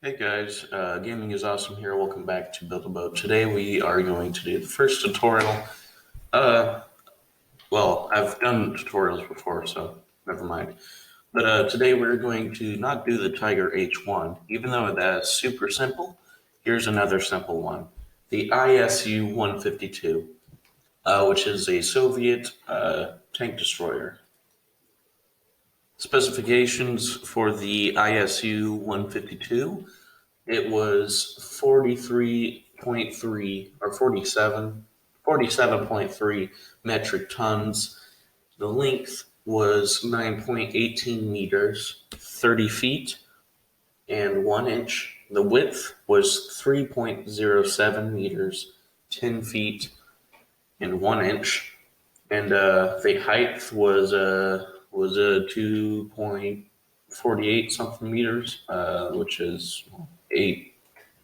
Hey guys, gaming is awesome here. Welcome back to Build a Boat. Today we are going to do the first tutorial. Uh, well, I've done tutorials before, so never mind. But today we're going to not do the Tiger H1, even though that's super simple. Here's another simple one: the ISU 152, which is a Soviet tank destroyer. Specifications for the ISU 152. It was 43.3 or 47.3 metric tons. The length was 9.18 meters, 30 feet, and 1 inch. The width was 3.07 meters, 10 feet, and 1 inch. And the height was a 2.48 something meters, which is 8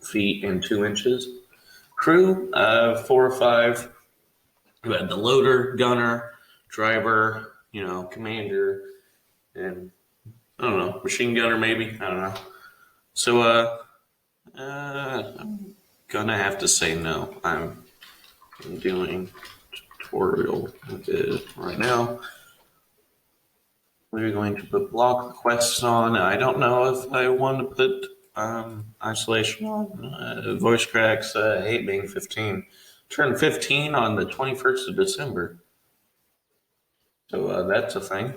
feet and 2 inches. Crew, 4 or 5. You had the loader, gunner, driver, commander, and I don't know, machine gunner maybe. I don't know. So, I'm gonna have to say no. I'm doing tutorial with it right now. We're going to put block requests on. I don't know if I want to put isolation on. Voice cracks, hate being 15. Turned 15 on the 21st of December. So that's a thing.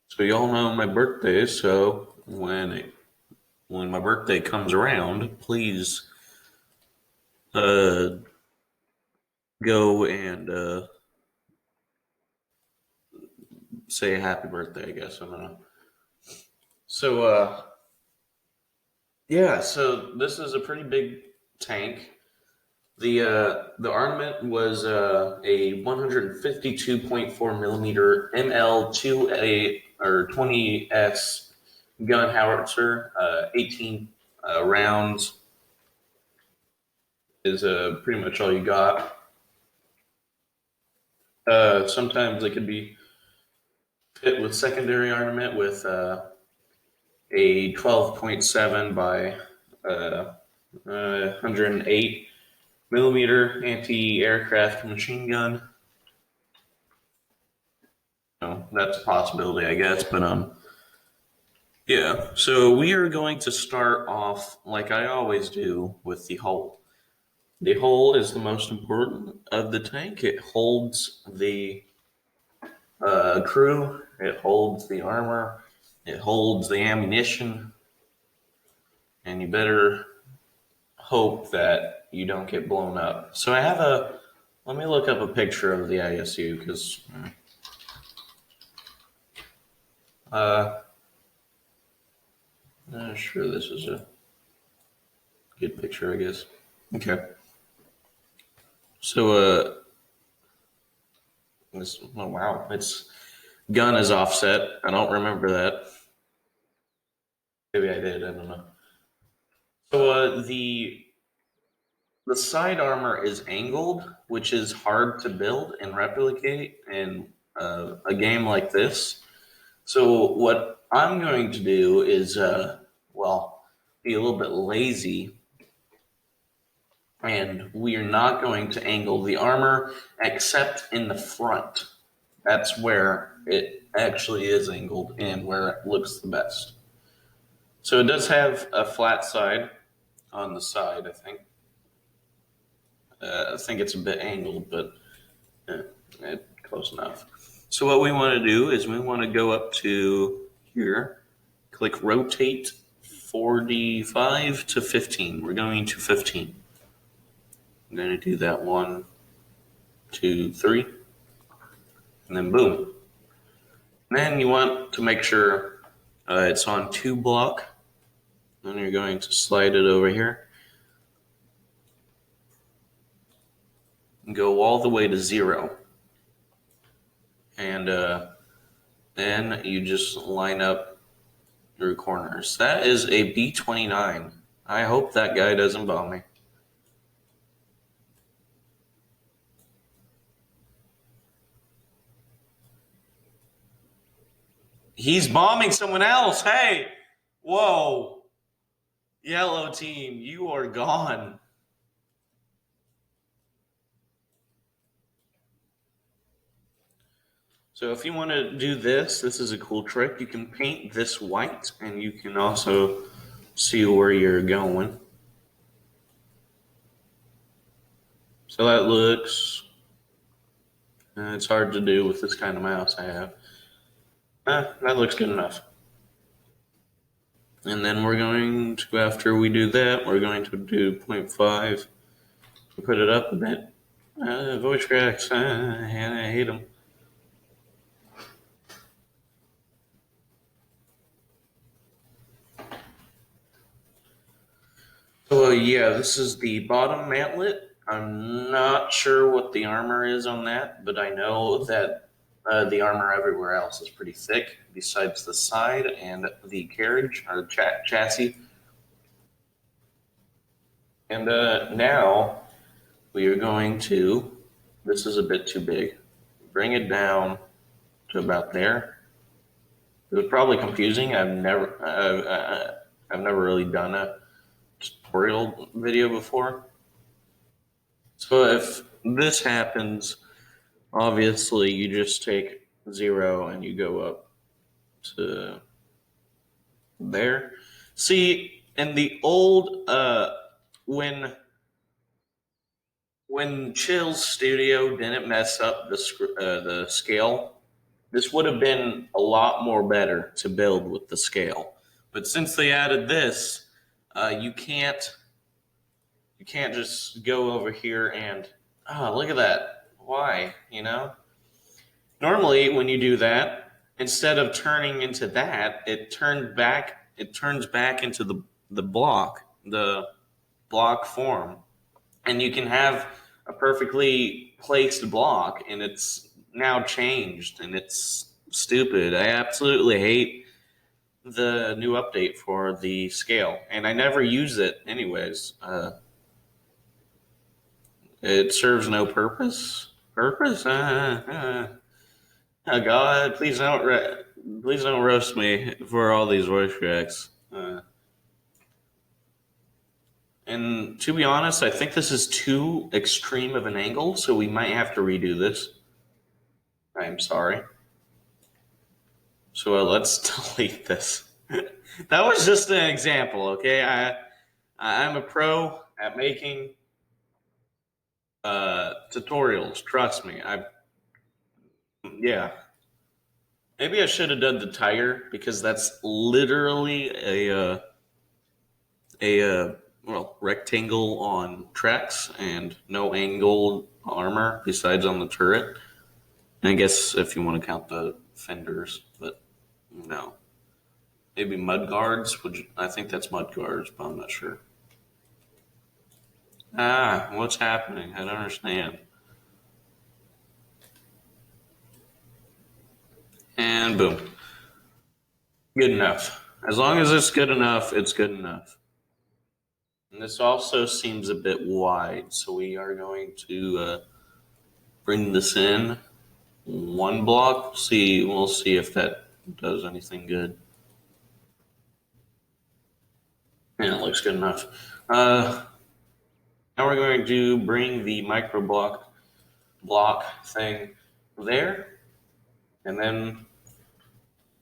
So y'all know my birthday, so when my birthday comes around, please go and say happy birthday, I guess. I don't know. So yeah, so this is a pretty big tank. The armament was a 152.4 millimeter ML2A or 20S gun howitzer. 18 rounds is pretty much all you got. Sometimes it could be fit with secondary armament with a 12.7 by 108 millimeter anti-aircraft machine gun. That's a possibility, I guess, but yeah. So we are going to start off like I always do with the hull. The hull is the most important of the tank. It holds the crew, it holds the armor, it holds the ammunition, and you better hope that you don't get blown up. So I have let me look up a picture of the ISU because sure this is a good picture, I guess. Okay. So oh wow, its gun is offset. I don't remember that. Maybe I did. I don't know. So the side armor is angled, which is hard to build and replicate in a game like this. So what I'm going to do is, be a little bit lazy, and we are not going to angle the armor except in the front. That's where it actually is angled and where it looks the best. So it does have a flat side on the side, I think. I think it's a bit angled, but close enough. So what we want to do is we want to go up to here, click rotate 45 to 15. We're going to 15. I'm going to do that 1, 2, 3, and then boom. And then you want to make sure it's on 2 block. Then you're going to slide it over here. And go all the way to 0. And then you just line up your corners. That is a B-29. I hope that guy doesn't bomb me. He's bombing someone else. Hey, Whoa! Yellow team, you are gone. So if you want to do this is a cool trick. You can paint this white, and you can also see where you're going. So that looks, it's hard to do with this kind of mouse I have. That looks good enough. And then we're going to, after we do that, we're going to do 0.5 to put it up a bit. Voice cracks, I hate them. So yeah, this is the bottom mantlet. I'm not sure what the armor is on that, but I know that the armor everywhere else is pretty thick, besides the side and the carriage, or chassis. And now we are going to, this is a bit too big, bring it down to about there. It was probably confusing. I've never really done a tutorial video before. So if this happens, obviously you just take 0 and you go up to there. See, in the old, when Chill's studio didn't mess up the scale, this would have been a lot more better to build with the scale. But since they added this, you can't just go over here and, look at that. Why? Normally when you do that, instead of turning into that, it turns back into the block form. And you can have a perfectly placed block, and it's now changed, and it's stupid. I absolutely hate the new update for the scale, and I never use it anyways. It serves no purpose. Oh God, please don't roast me for all these voice cracks. And to be honest, I think this is too extreme of an angle, so we might have to redo this. I'm sorry. So let's delete this. That was just an example, okay? I'm a pro at making tutorials. Trust me. Yeah. Maybe I should have done the tire, because that's literally a rectangle on tracks and no angled armor besides on the turret. And I guess if you want to count the fenders, but no. Maybe mud guards. I think that's mud guards, but I'm not sure. What's happening? I don't understand. And boom. Good enough. As long as it's good enough, it's good enough. And this also seems a bit wide, so we are going to bring this in one block. We'll see if that does anything good. Yeah, it looks good enough. Now we're going to bring the micro block thing there, and then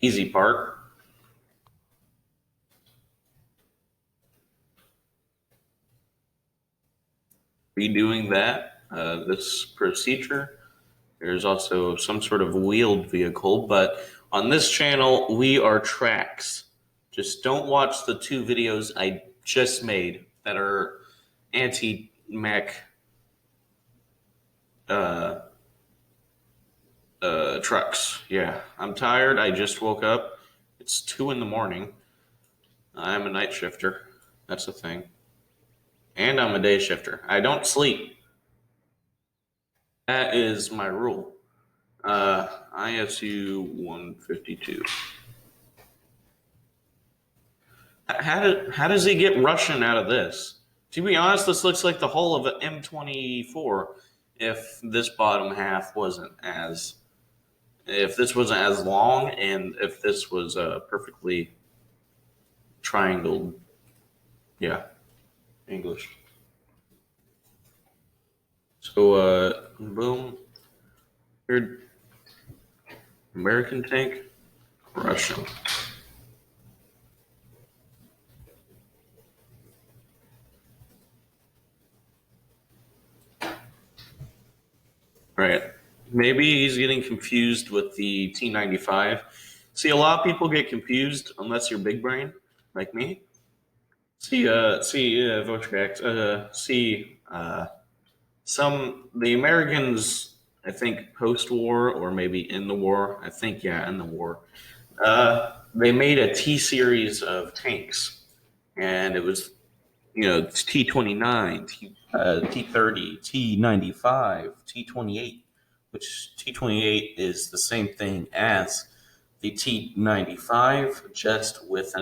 easy part. Redoing that, this procedure. There's also some sort of wheeled vehicle, but on this channel, we are tracks. Just don't watch the 2 videos I just made that are anti-mech trucks. Yeah, I'm tired. I just woke up. It's 2 a.m. I'm a night shifter. That's the thing. And I'm a day shifter. I don't sleep. That is my rule. ISU 152. How does he get Russian out of this? To be honest, this looks like the whole of an M24 if this bottom half wasn't as long, and if this was perfectly triangled. Yeah, English. So, boom. Here, American tank, Russian. Right. Maybe he's getting confused with the T-95. See, a lot of people get confused unless you're big brain, like me. Voice cracks. The Americans, I think, post-war or maybe in the war. I think, yeah, in the war. They made a T series of tanks, and it was T-29, T-30, T-95, T-28, which T-28 is the same thing as the T-95, just with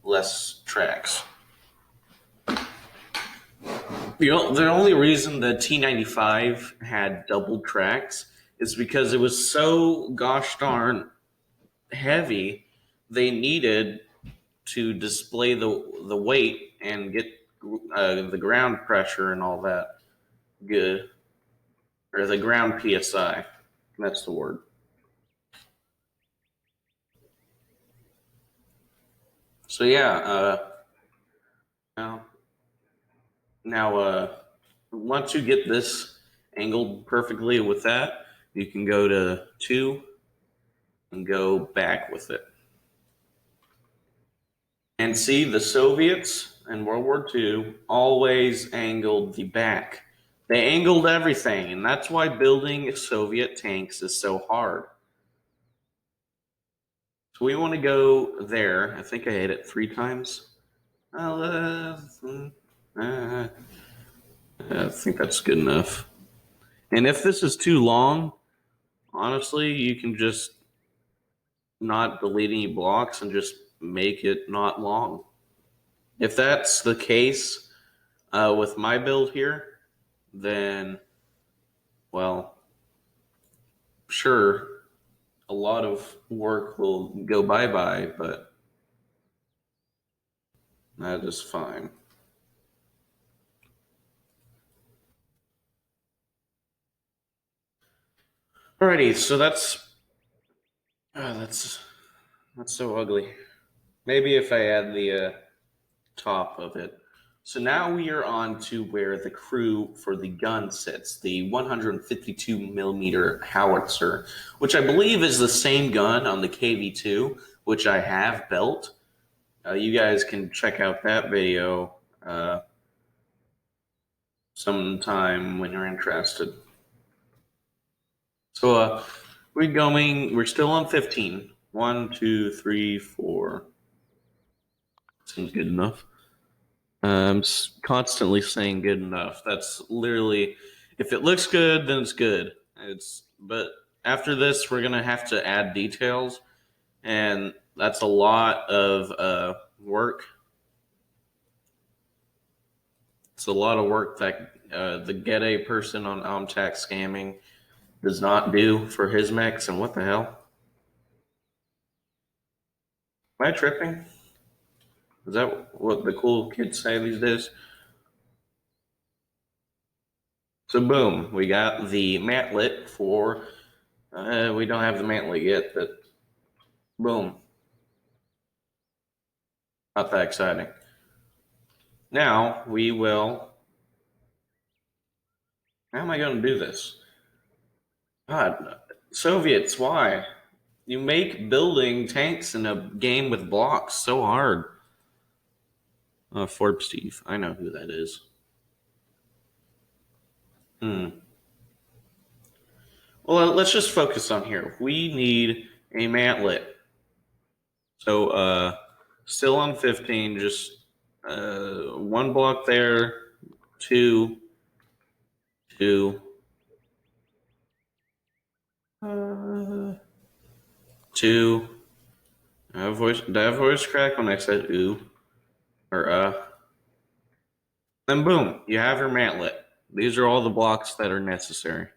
less tracks. The only reason the T-95 had double tracks is because it was so gosh darn heavy. They needed to display the weight and get the ground pressure and all that good, or the ground psi. That's the word. So yeah, now once you get this angled perfectly with that, you can go to 2 and go back with it. And see, the Soviets in World War II always angled the back. They angled everything, and that's why building Soviet tanks is so hard. So we want to go there. I think I hit it 3 times. I think that's good enough. And if this is too long, honestly, you can just not delete any blocks and just make it not long. If that's the case with my build here, then, well, sure, a lot of work will go bye-bye, but that is fine. Alrighty, so that's so ugly. Maybe if I add the top of it. So now we are on to where the crew for the gun sits, the 152 millimeter howitzer, which I believe is the same gun on the KV2, which I have built. You guys can check out that video sometime when you're interested. So we're still on 15. 1, 2, 3, 4. Seems good enough. I'm constantly saying good enough. That's literally, if it looks good, then it's good. But after this, we're gonna have to add details, and that's a lot of work. It's a lot of work that the Get A person on Omtac scamming does not do for his mechs. And what the hell? Am I tripping? Is that what the cool kids say these days? So boom, we got the mantlet for, we don't have the mantlet yet, but boom. Not that exciting. Now we will, how am I going to do this? God, Soviets, why? You make building tanks in a game with blocks so hard. Forbes Steve, I know who that is. Well, let's just focus on here. We need a mantlet. So, still on 15, just 1 block there, 2, 2, 2. Did I have voice crack when I said ooh? Or then boom, you have your mantlet. These are all the blocks that are necessary.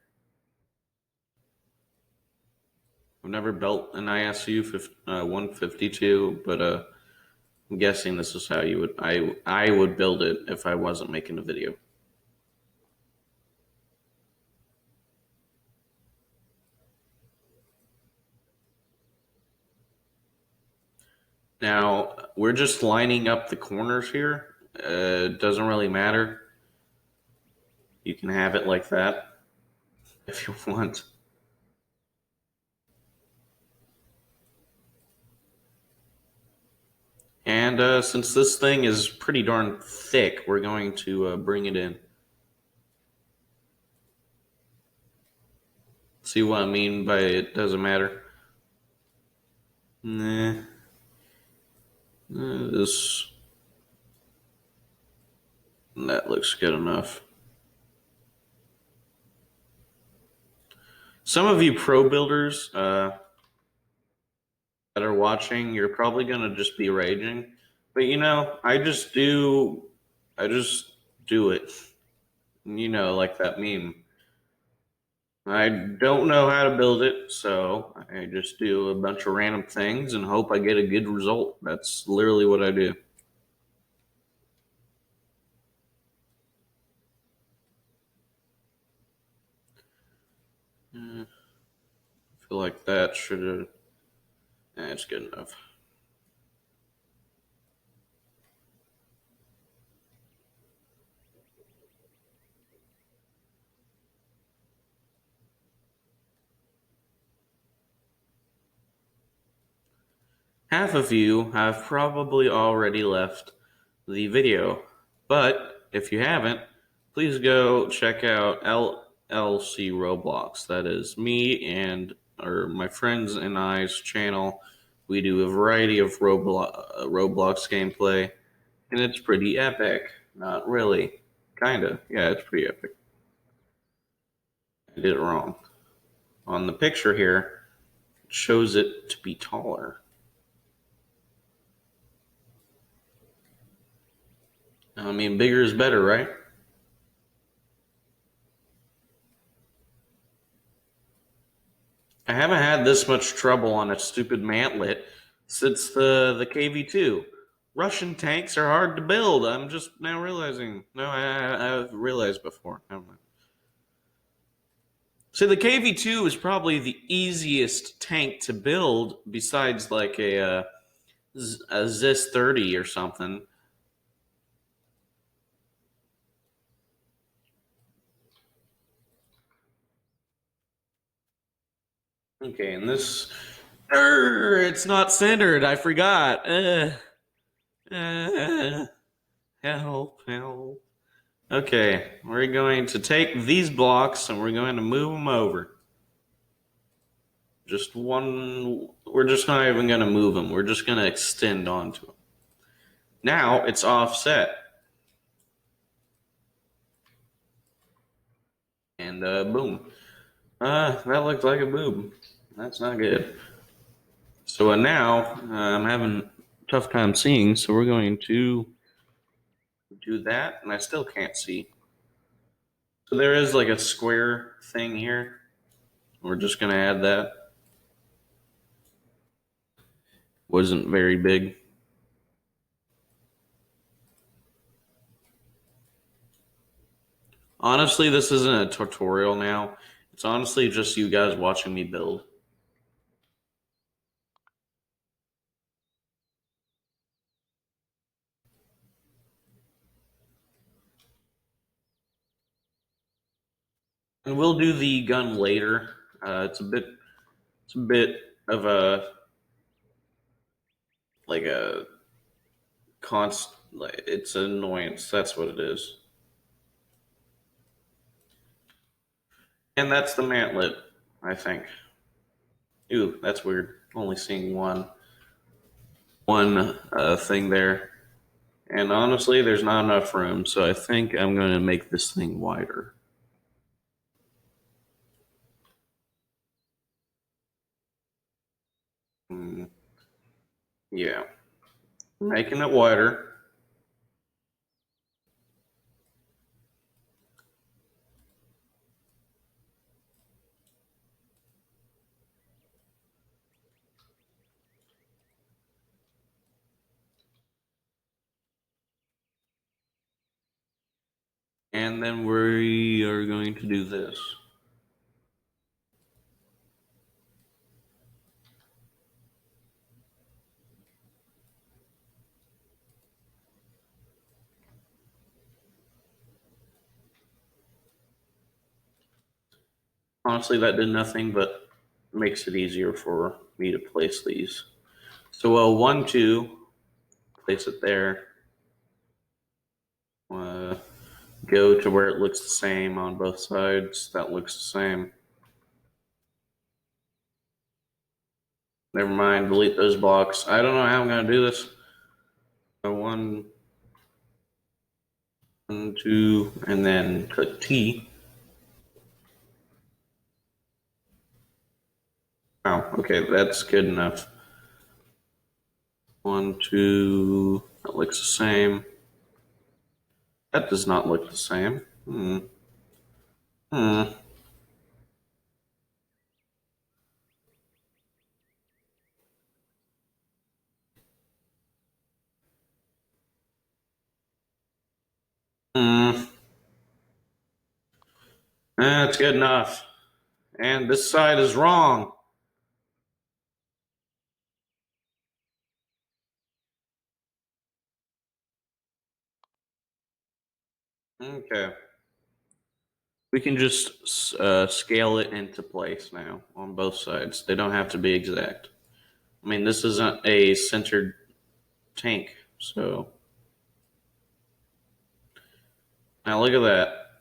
never built an ISU 152, but I'm guessing this is how I would build it if I wasn't making a video. Now, we're just lining up the corners here. It doesn't really matter. You can have it like that if you want. And since this thing is pretty darn thick, we're going to bring it in. See what I mean by it doesn't matter? Nah. That looks good enough. Some of you pro builders that are watching, you're probably going to just be raging. But I just do it. Like that meme. I don't know how to build it, so I just do a bunch of random things and hope I get a good result. That's literally what I do. I feel like that should have... That's good enough. Half of you have probably already left the video, but if you haven't, please go check out LLC Roblox. That is me and my friends and I's channel. We do a variety of Roblox gameplay, and it's pretty epic. Not really. Kinda. Yeah, it's pretty epic. I did it wrong. On the picture here, it shows it to be taller. I mean, bigger is better, right? I haven't had this much trouble on a stupid mantlet since the KV2. Russian tanks are hard to build. I'm just now realizing. No, I've realized before. Never mind. So the KV2 is probably the easiest tank to build besides like a ZIS 30 or something. Okay, and this... it's not centered. I forgot. Help. Okay, we're going to take these blocks and we're going to move them over. Just one... We're just not even going to move them. We're just going to extend onto them. Now it's offset. And boom. That looked like a boob. That's not good. So now I'm having a tough time seeing, so we're going to do that, and I still can't see. So there is like a square thing here. We're just going to add that. Wasn't very big. Honestly, this isn't a tutorial now. It's honestly just you guys watching me build. And we'll do the gun later. It's a bit of a it's an annoyance. That's what it is. And that's the mantlet, I think. Ooh, that's weird. Only seeing one thing there. And honestly, there's not enough room, so I think I'm going to make this thing wider. Yeah. Making it wider. And then we are going to do this. Honestly, that did nothing but makes it easier for me to place these. So 1, 2, place it there. Go to where it looks the same on both sides. That looks the same. Never mind, delete those blocks. I don't know how I'm going to do this. So 1, 2, and then click T. Oh, okay, that's good enough. 1, 2, that looks the same. That does not look the same. Hmm. That's good enough. And this side is wrong. Okay. We can just scale it into place now on both sides. They don't have to be exact. I mean, this isn't a centered tank, so. Now look at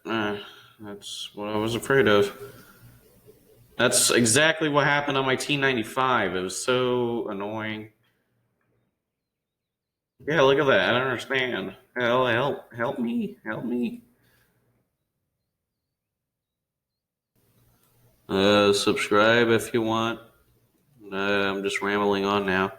that. That's what I was afraid of. That's exactly what happened on my T95. It was so annoying. Yeah, look at that. I don't understand. Help me, help me. Subscribe if you want. I'm just rambling on now.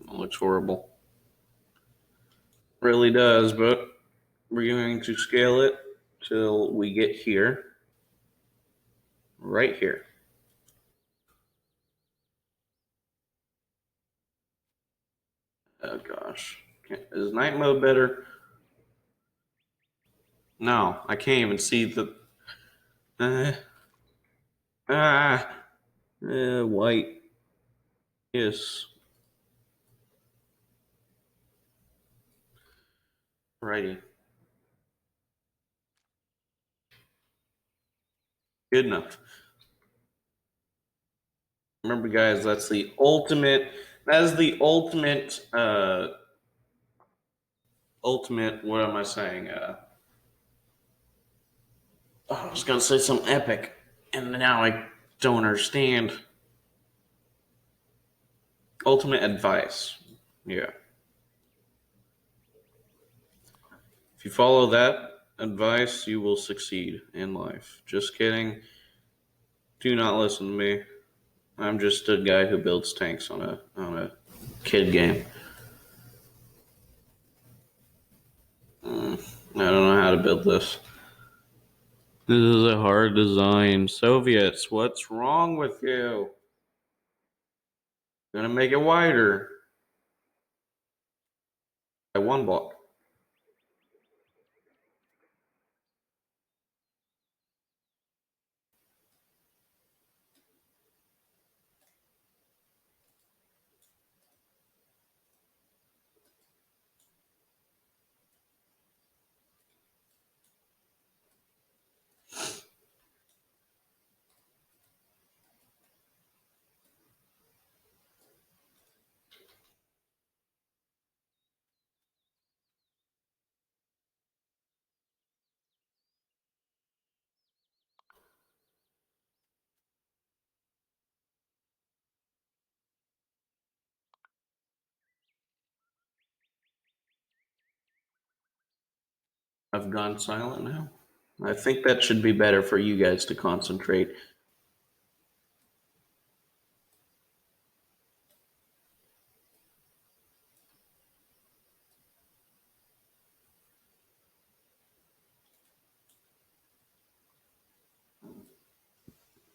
It looks horrible. Really does, but we're going to scale it till we get here. Right here. Oh gosh. Is night mode better? No, I can't even see the. Uh, white. Yes. Righty. Good enough. Remember, guys, that's the ultimate. That is the ultimate. Ultimate. What am I saying? Oh, I was gonna say something epic, and now I don't understand. Ultimate advice. Yeah. If you follow that advice, you will succeed in life. Just kidding. Do not listen to me. I'm just a guy who builds tanks on a kid game. I don't know how to build this. This is a hard design. Soviets, what's wrong with you? Gonna make it wider by 1 block. I've gone silent now. I think that should be better for you guys to concentrate.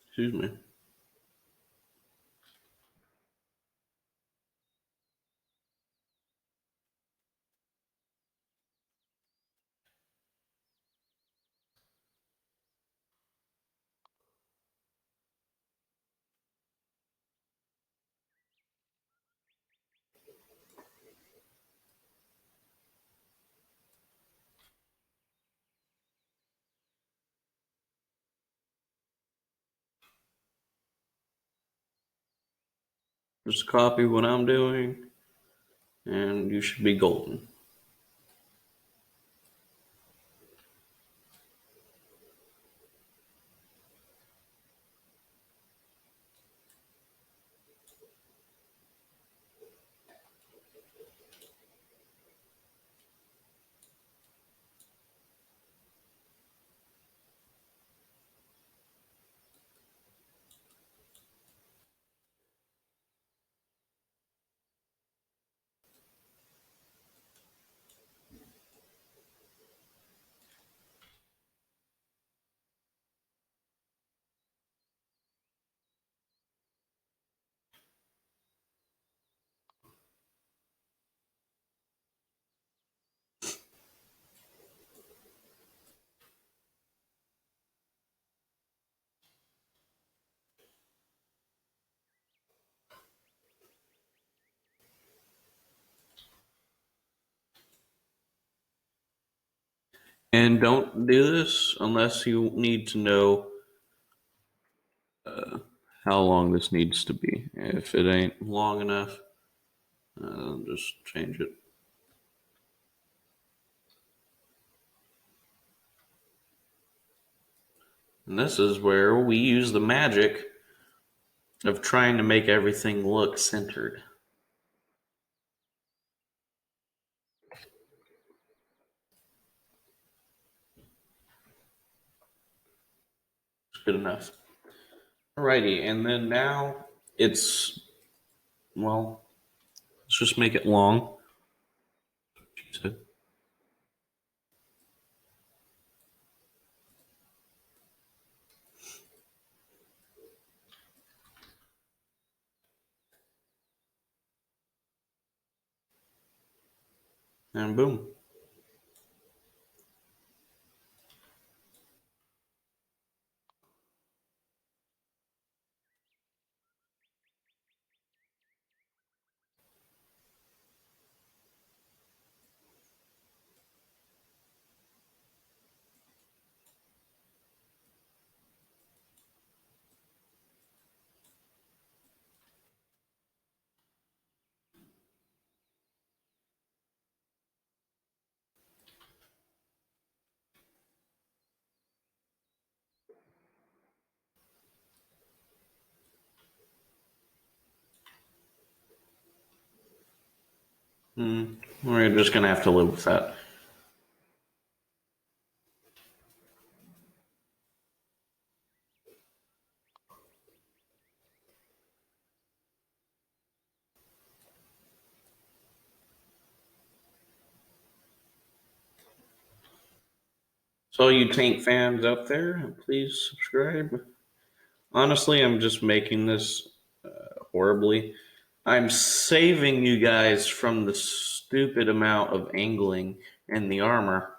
Excuse me. Just copy what I'm doing, and you should be golden. And don't do this unless you need to know how long this needs to be. If it ain't long enough, just change it. And this is where we use the magic of trying to make everything look centered. It's good enough. Alrighty, and then now it's, well, let's just make it long. She said. And boom. We're just going to have to live with that. So, you tank fans out there, please subscribe. Honestly, I'm just making this horribly. I'm saving you guys from the stupid amount of angling in the armor.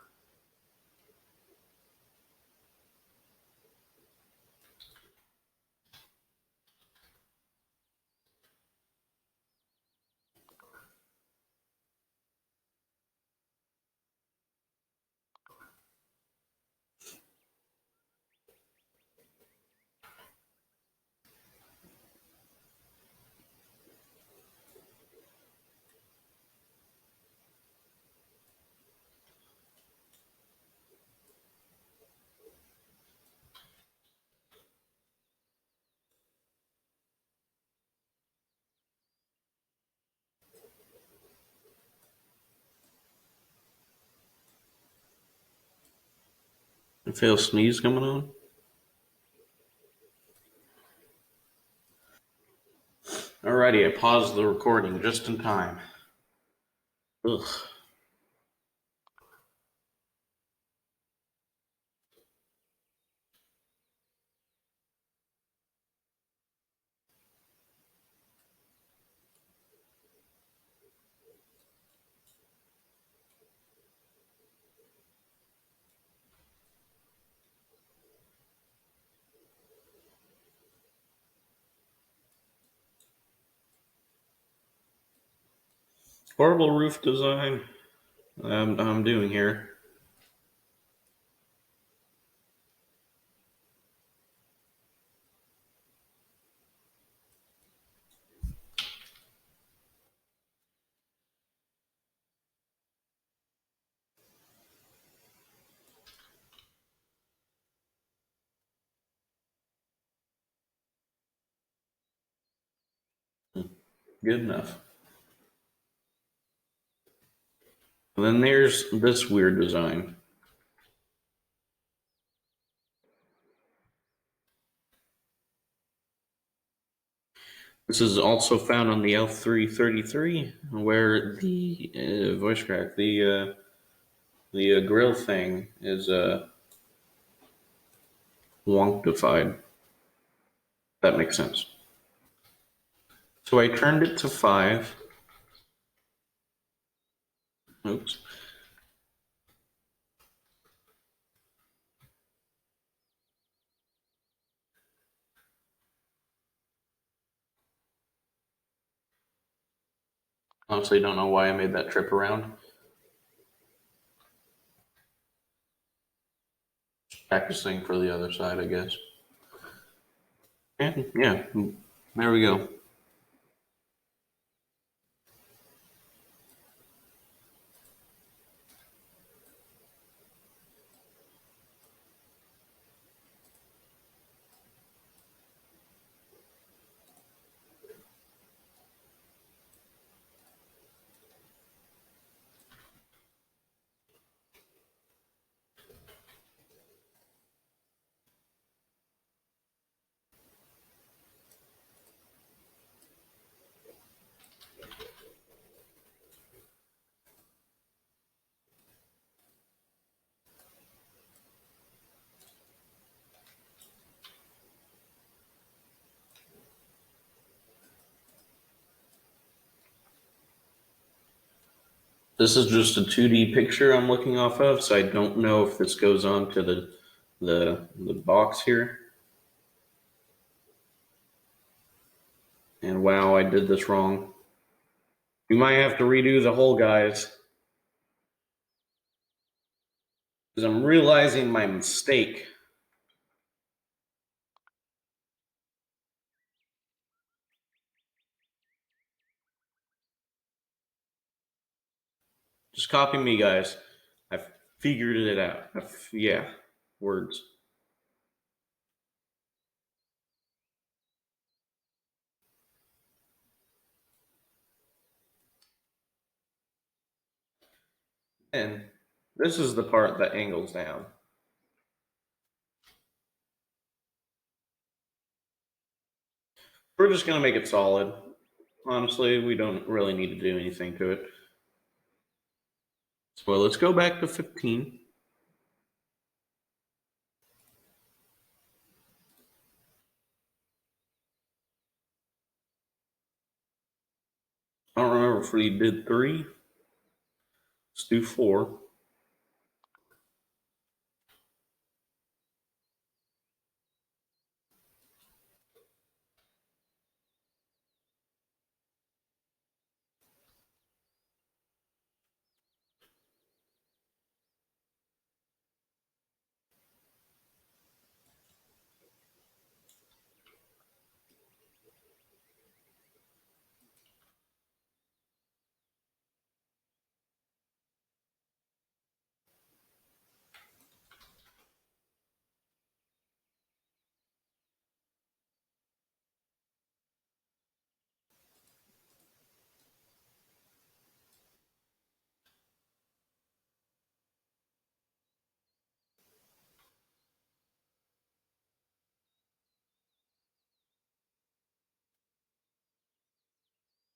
I feel a sneeze coming on. Alrighty, I paused the recording just in time. Ugh. Horrible roof design. I'm doing here. Good enough. And then there's this weird design. This is also found on the L333, where the voice crack, the grill thing is wonkdified. That makes sense. So I turned it to 5. Oops. Honestly, don't know why I made that trip around. Practicing for the other side, I guess. And yeah, there we go. This is just a 2D picture I'm looking off of, so I don't know if this goes on to the box here. And wow, I did this wrong. You might have to redo the whole, guys, because I'm realizing my mistake. Just copy me, guys. I've figured it out. Yeah, words. And this is the part that angles down. We're just going to make it solid. Honestly, we don't really need to do anything to it. So let's go back to 15. I don't remember if we did 3. Let's do 4.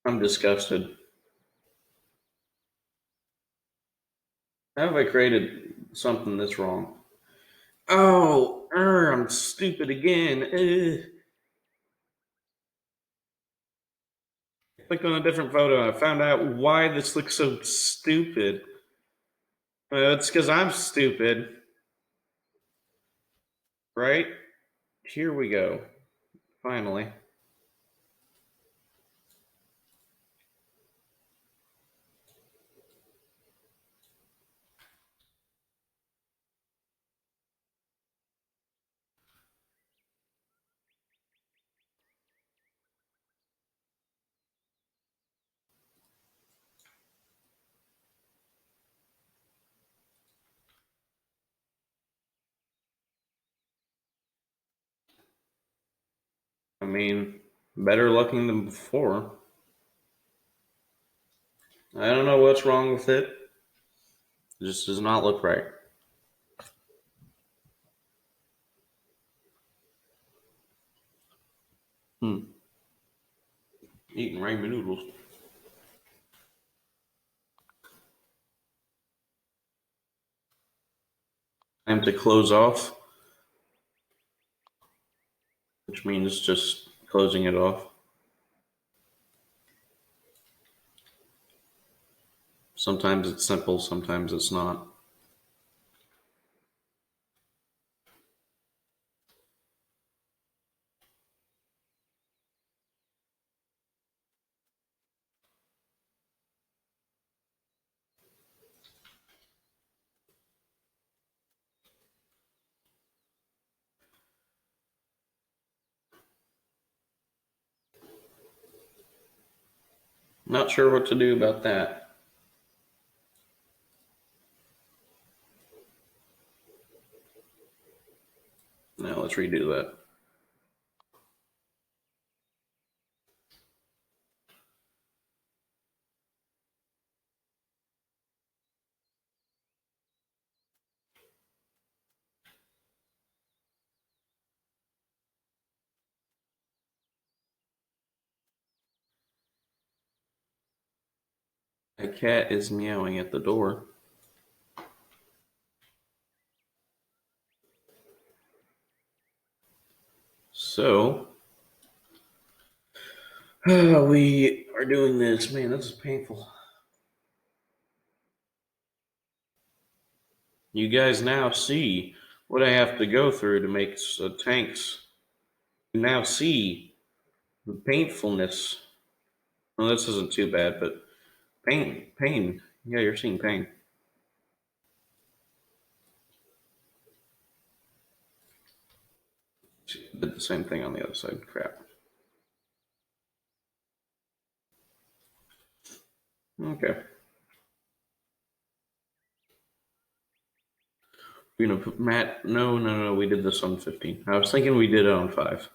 I'm disgusted. How have I created something that's wrong? Oh, I'm stupid again. Click on a different photo. I found out why this looks so stupid. It's because I'm stupid. Right? Here we go. Finally. I mean, better looking than before. I don't know what's wrong with it. It just does not look right. Eating ramen noodles. Time to close off, which means just closing it off. Sometimes it's simple, sometimes it's not. Not sure what to do about that. Now let's redo that. A cat is meowing at the door. So, we are doing this. Man, this is painful. You guys now see what I have to go through to make tanks. You now see the painfulness. Well, this isn't too bad, but pain. Yeah, you're seeing pain. Did the same thing on the other side. Crap. Okay. We're gonna put Matt. No. We did this on 15. I was thinking we did it on 5.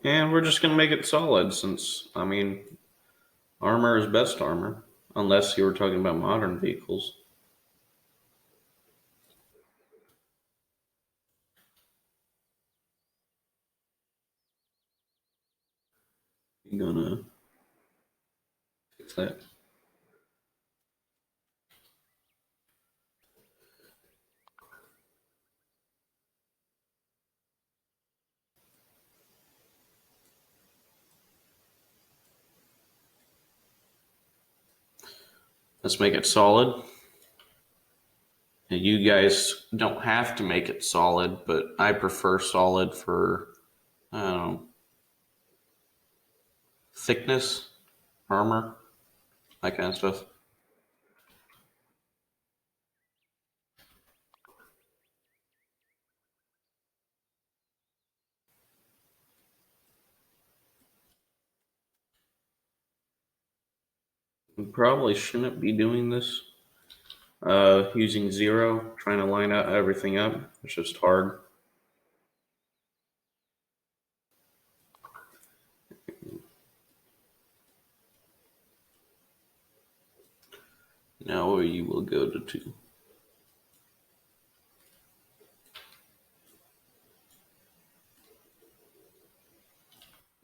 And we're just gonna make it solid since, I mean, armor is best armor. Unless you were talking about modern vehicles. You're gonna fix that. Let's make it solid. And you guys don't have to make it solid, but I prefer solid for, I don't know, thickness, armor, that kind of stuff. We probably shouldn't be doing this. Using 0, trying to line out everything up. It's just hard. Now you will go to 2.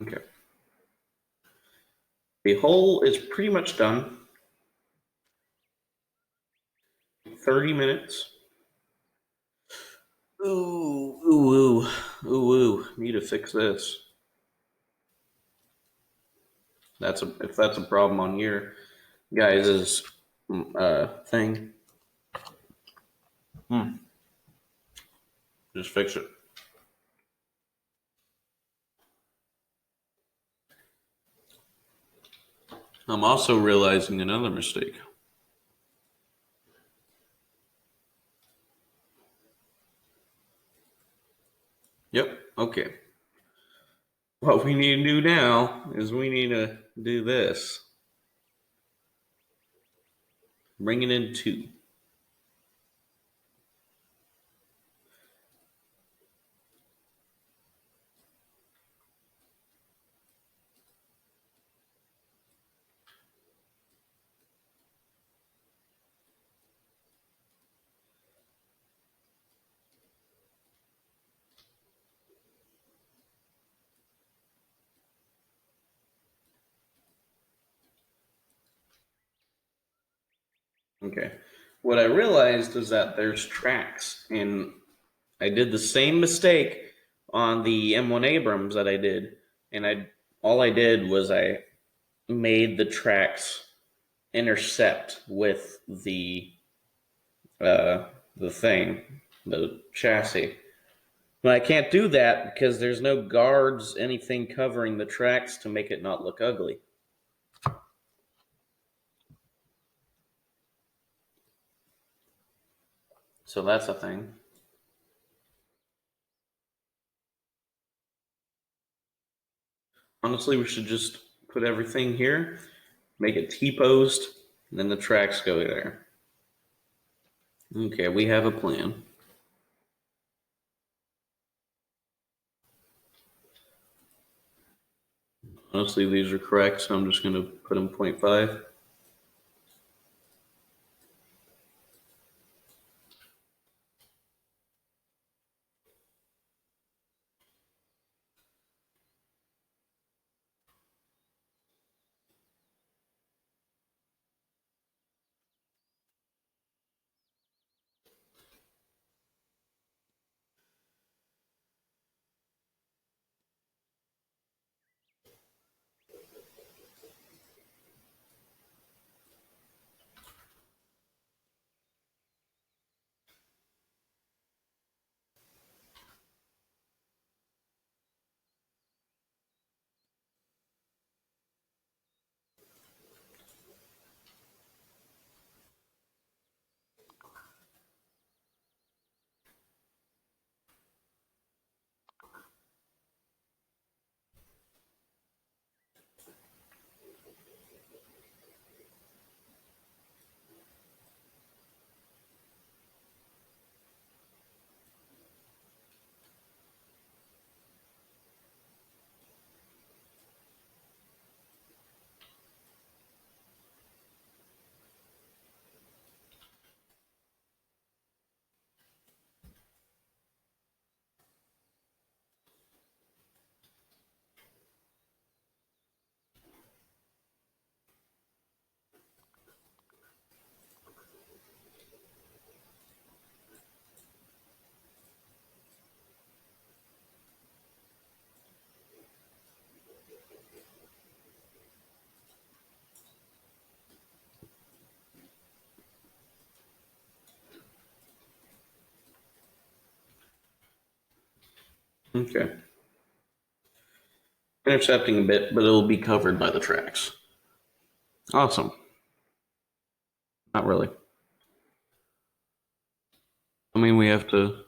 Okay. The hole is pretty much done. 30 minutes. Ooh, ooh, ooh, ooh, ooh. Need to fix this. If that's a problem on your guys' thing. Just fix it. I'm also realizing another mistake. Yep, okay. What we need to do now is we need to do this. Bring it in 2. Okay. What I realized is that there's tracks, and I did the same mistake on the M1 Abrams that I did, and all I did was I made the tracks intercept with the thing, the chassis. But I can't do that because there's no guards, anything covering the tracks to make it not look ugly. So that's a thing. Honestly, we should just put everything here, make it T-post, and then the tracks go there. Okay, we have a plan. Honestly, these are correct, so I'm just going to put them 0.5. Okay. Intercepting a bit, but it'll be covered by the tracks. Awesome. Not really. I mean, we have to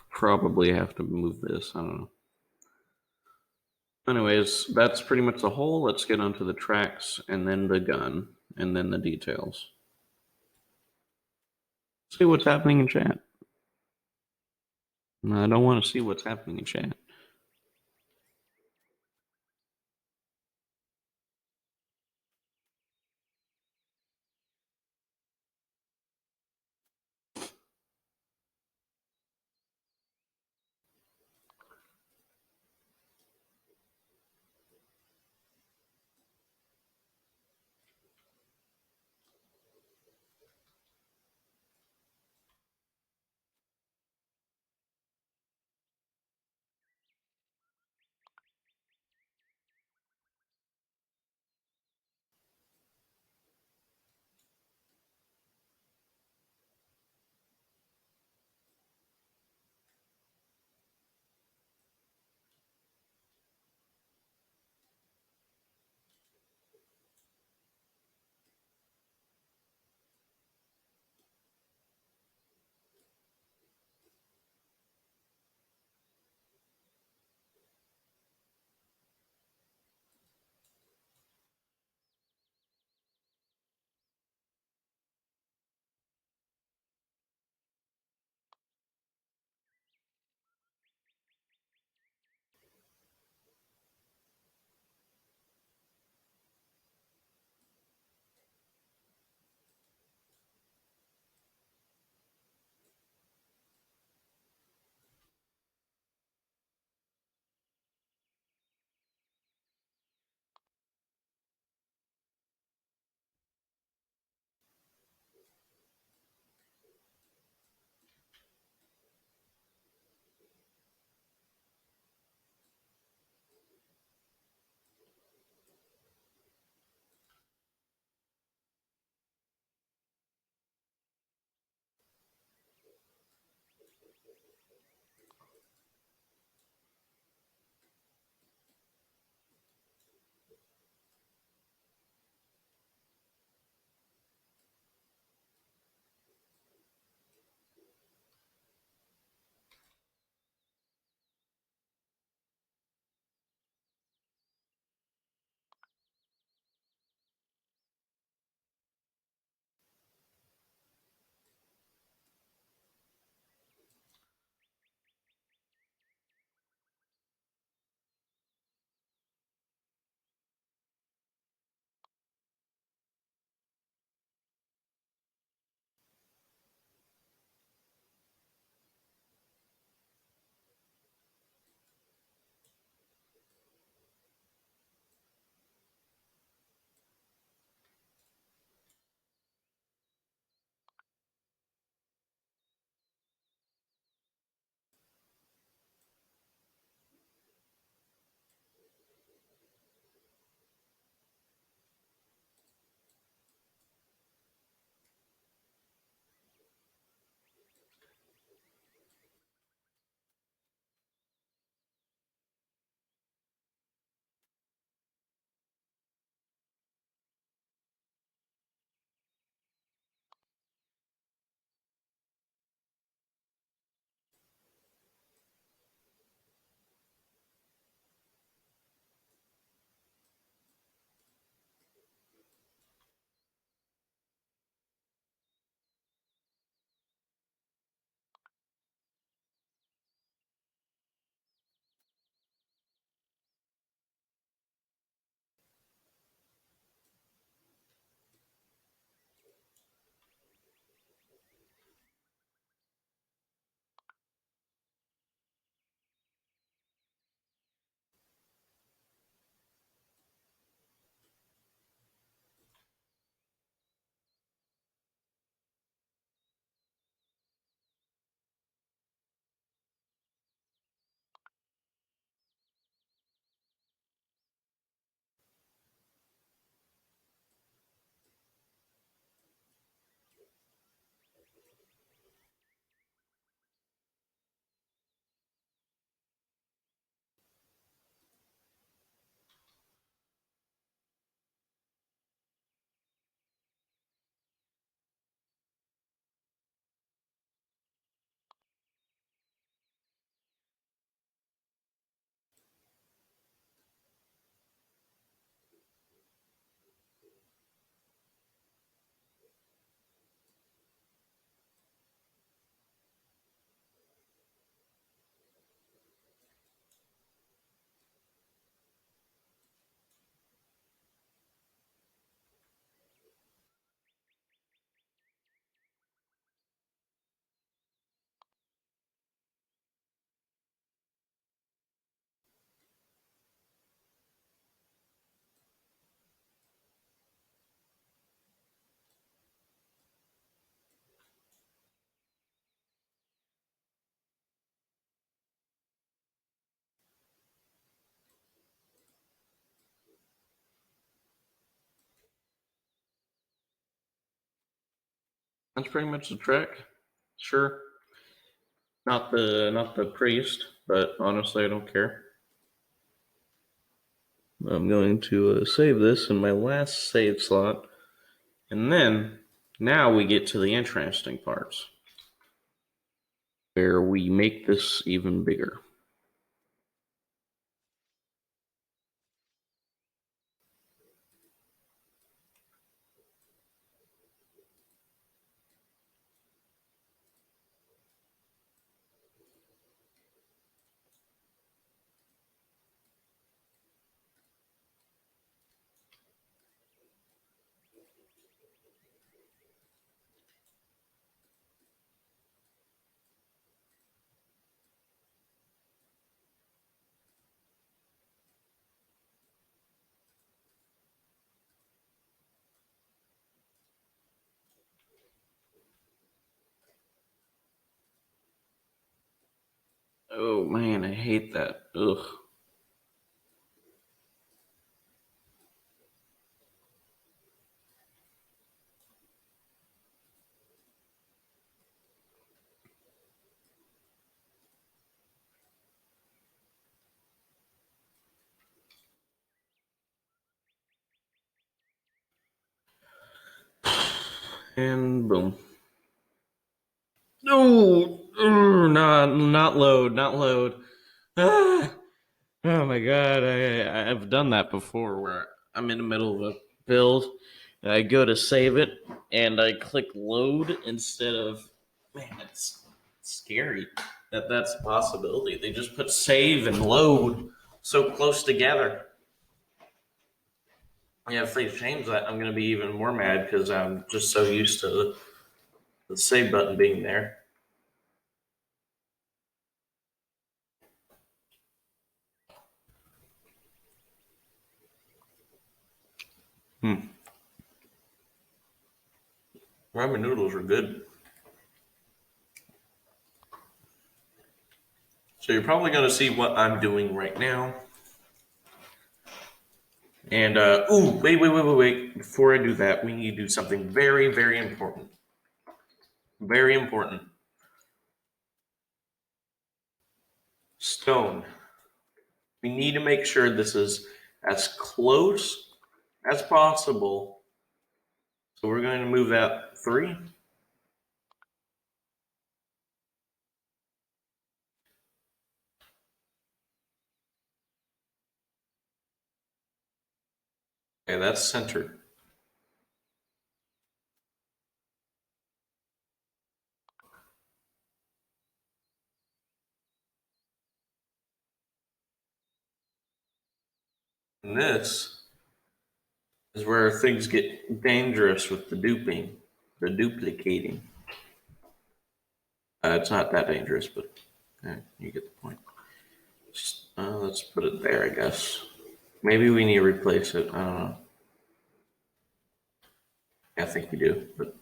probably have to move this. I don't know. Anyways, that's pretty much the whole. Let's get onto the tracks and then the gun and then the details. See what's happening in chat. No, I don't want to see what's happening in chat. That's pretty much the track. Sure. Not the priest, but honestly, I don't care. I'm going to save this in my last save slot, and then now we get to the interesting parts, where we make this even bigger. Oh man, I hate that. Ugh. And boom. No, not load, not load. Ah, oh my god, I've done that before where I'm in the middle of a build, and I go to save it, and I click load instead of, man, it's scary that that's a possibility. They just put save and load so close together. Yeah, if they change that, I'm going to be even more mad because I'm just so used to the save button being there. Ramen noodles are good. So you're probably going to see what I'm doing right now. And, wait. Before I do that, we need to do something very, very important. Very important. Stone. We need to make sure this is as close as possible. So we're going to move that 3. Okay, that's centered. And this is where things get dangerous with the duping, the duplicating. It's not that dangerous, but you get the point. Let's put it there, I guess. Maybe we need to replace it. I don't know. I think we do, but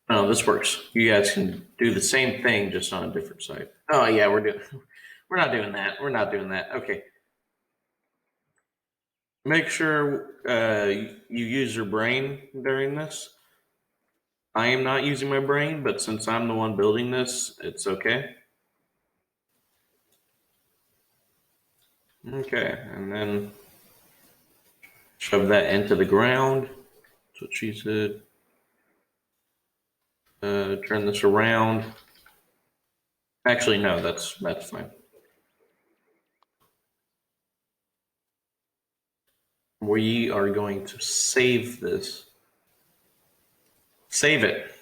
no, this works. You guys can do the same thing, just on a different side. Oh yeah, we're not doing that. We're not doing that. Okay. Make sure you use your brain during this. I am not using my brain, but since I'm the one building this, it's okay. Okay, and then shove that into the ground. That's what she said. Turn this around. Actually, no, that's fine. We are going to save this. Save it.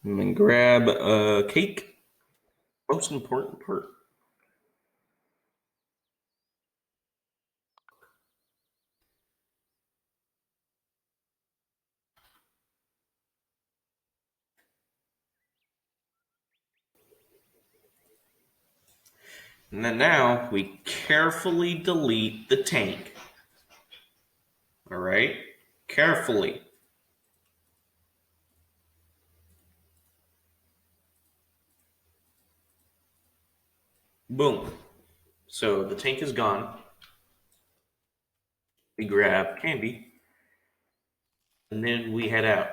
And then grab a cake. Most important part. And then now we carefully delete the tank. All right? Carefully. Boom. So the tank is gone. We grab candy. And then we head out.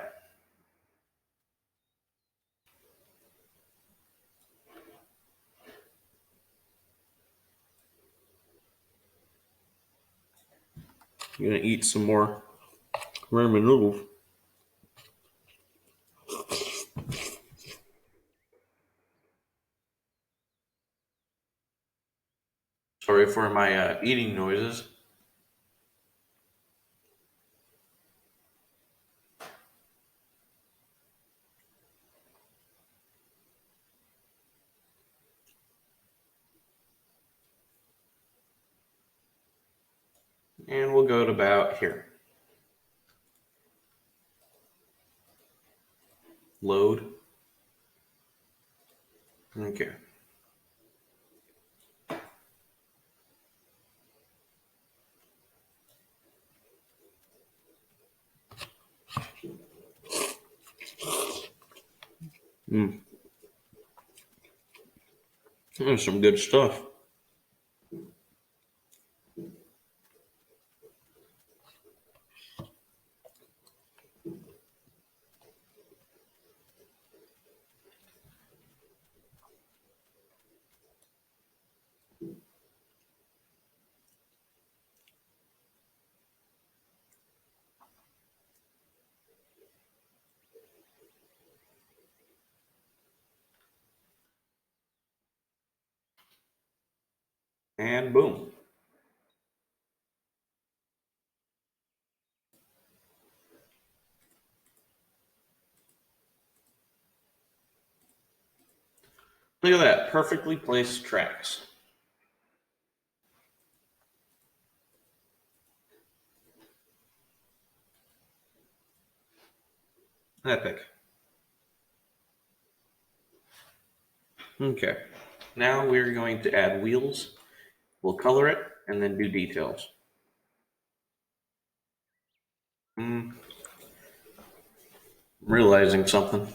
You're gonna eat some more ramen noodles. Sorry for my eating noises. And we'll go to about here. Load. Okay. There's some good stuff. And boom. Look at that, perfectly placed tracks. Epic. Okay, now we're going to add wheels. We'll color it and then do details. I'm realizing something.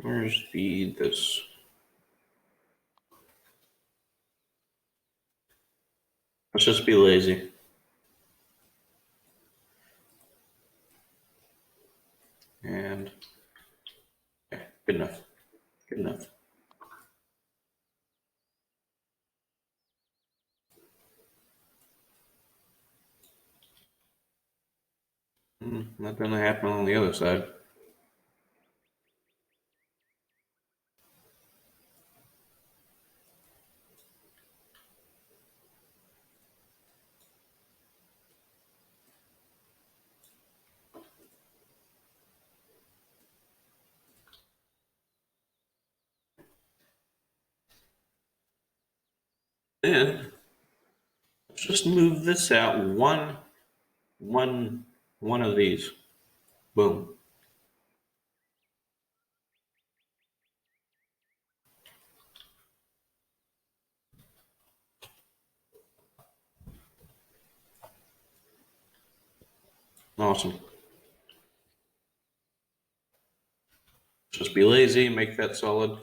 Where's this? Let's just be lazy. And okay, good enough. Good enough. Not gonna happen on the other side. Then let's just move this out one of these. Boom. Awesome. Just be lazy, make that solid.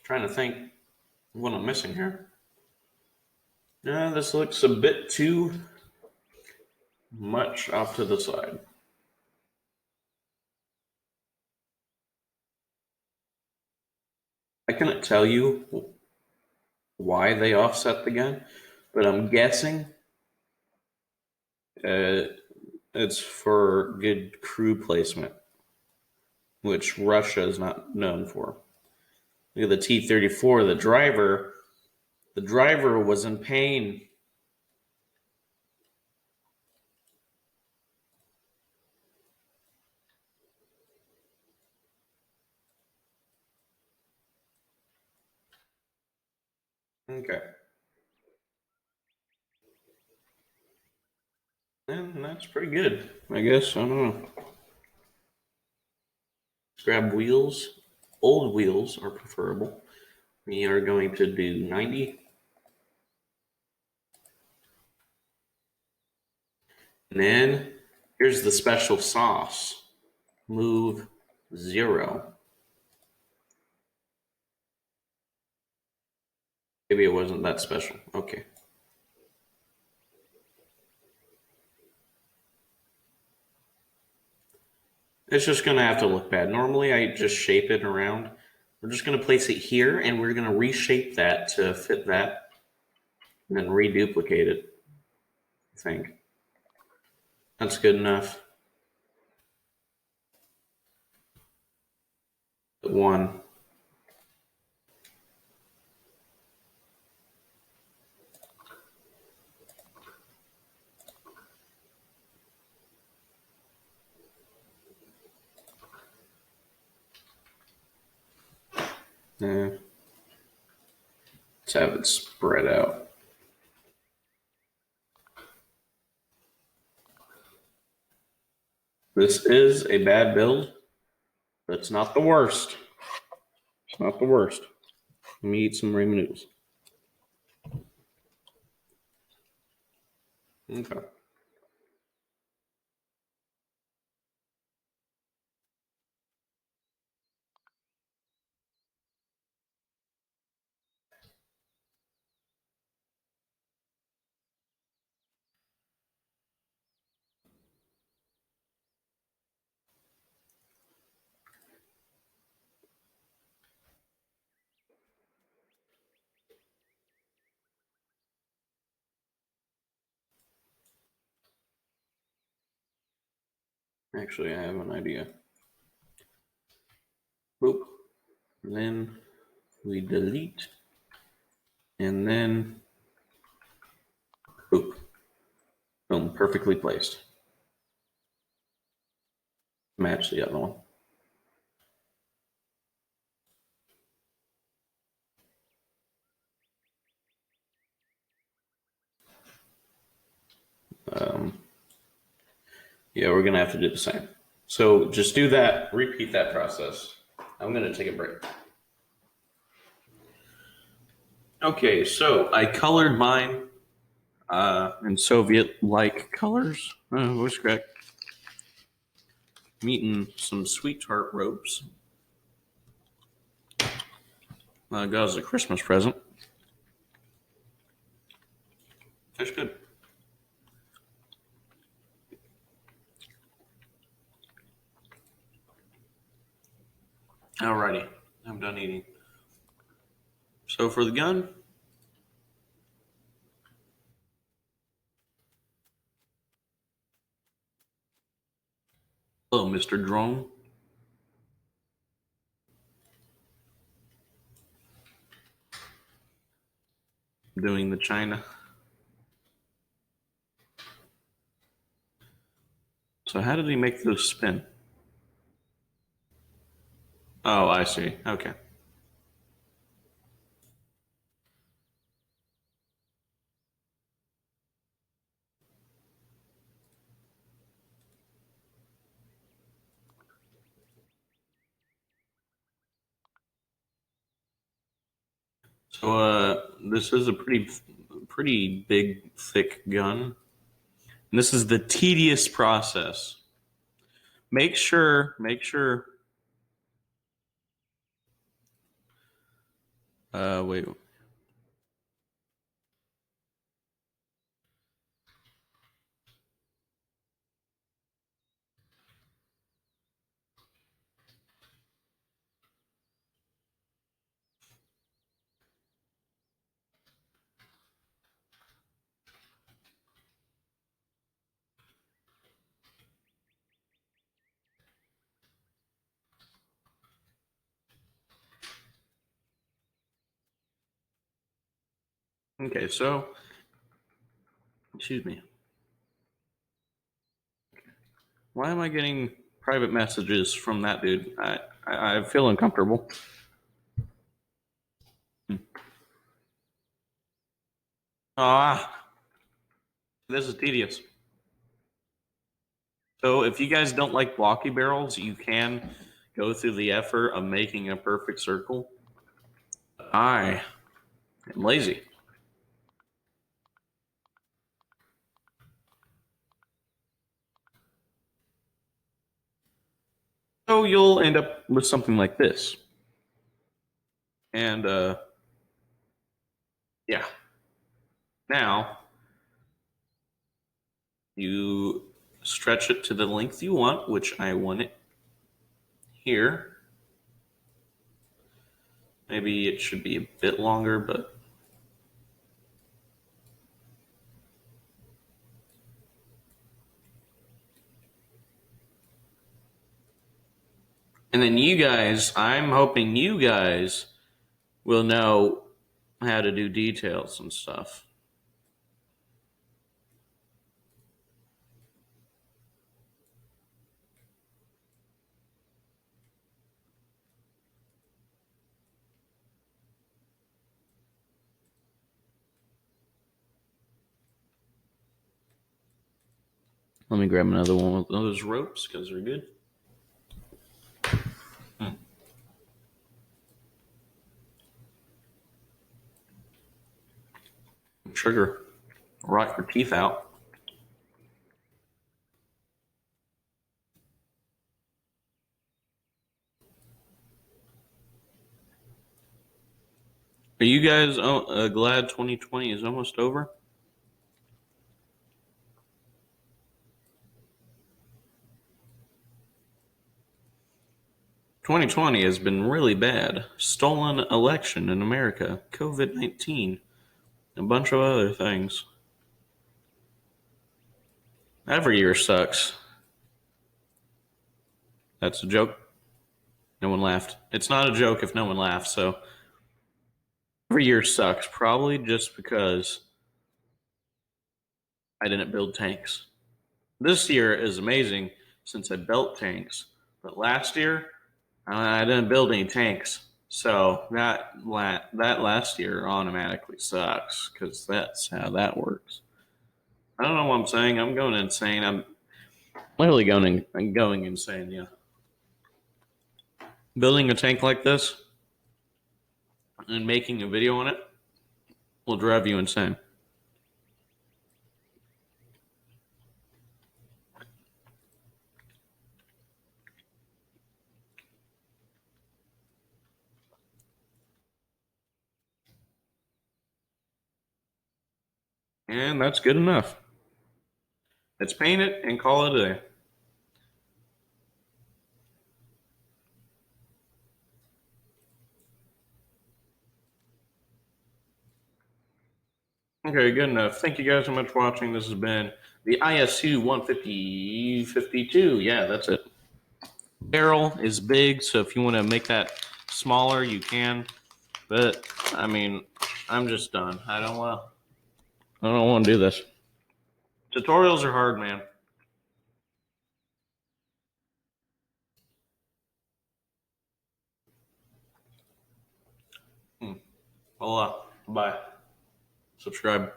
Trying to think what I'm missing here. This looks a bit too much off to the side. I couldn't tell you why they offset the gun, but I'm guessing it's for good crew placement, which Russia is not known for. Look at the T-34. The driver was in pain. Okay. And that's pretty good, I guess. I don't know. Let's grab wheels. Old wheels are preferable. We are going to do 90. And then here's the special sauce. Move 0. Maybe it wasn't that special. Okay. It's just going to have to look bad. Normally, I just shape it around. We're just going to place it here, and we're going to reshape that to fit that, and then reduplicate it, I think. That's good enough. 1. Let's have it spread out. This is a bad build, but it's not the worst. It's not the worst. Let me eat some ramen noodles. Okay. Actually, I have an idea. Boop. And then we delete. And then boop. Boom. Perfectly placed. Match the other one. Yeah, we're going to have to do the same. So just do that. Repeat that process. I'm going to take a break. Okay, so I colored mine in Soviet-like colors. Voice crack. I'm eating some sweet tart ropes. Got as a Christmas present. Tastes good. Alrighty, I'm done eating. So for the gun, hello, Mr. Drone. Doing the China. So how did he make those spin? Oh, I see. Okay. So this is a pretty big, thick gun. And this is the tedious process. Make sure. Wait. Okay, so excuse me. Why am I getting private messages from that dude? I feel uncomfortable. Ah, this is tedious. So if you guys don't like blocky barrels, you can go through the effort of making a perfect circle. I am lazy. So you'll end up with something like this. And yeah. Now you stretch it to the length you want, which I want it here. Maybe it should be a bit longer, but and then you guys, I'm hoping you guys will know how to do details and stuff. Let me grab another one of those ropes because they're good. Sugar. Rot your teeth out. Are you guys glad 2020 is almost over? "2020 has been really bad. Stolen election in America, COVID-19, a bunch of other things. Every year sucks. That's a joke. No one laughed. It's not a joke if no one laughs. So every year sucks, probably just because I didn't build tanks. This year is amazing since I built tanks, but last year I didn't build any tanks. So that last year automatically sucks because that's how that works. I don't know what I'm saying. I'm going insane. I'm literally going insane. Yeah, building a tank like this and making a video on it will drive you insane. And that's good enough. Let's paint it and call it a day. Okay, good enough. Thank you guys so much for watching. This has been the ISU 15052. Yeah, that's it. Barrel is big, so if you want to make that smaller, you can. But I mean, I'm just done. I don't want to do this. Tutorials are hard, man. Well, bye. Subscribe.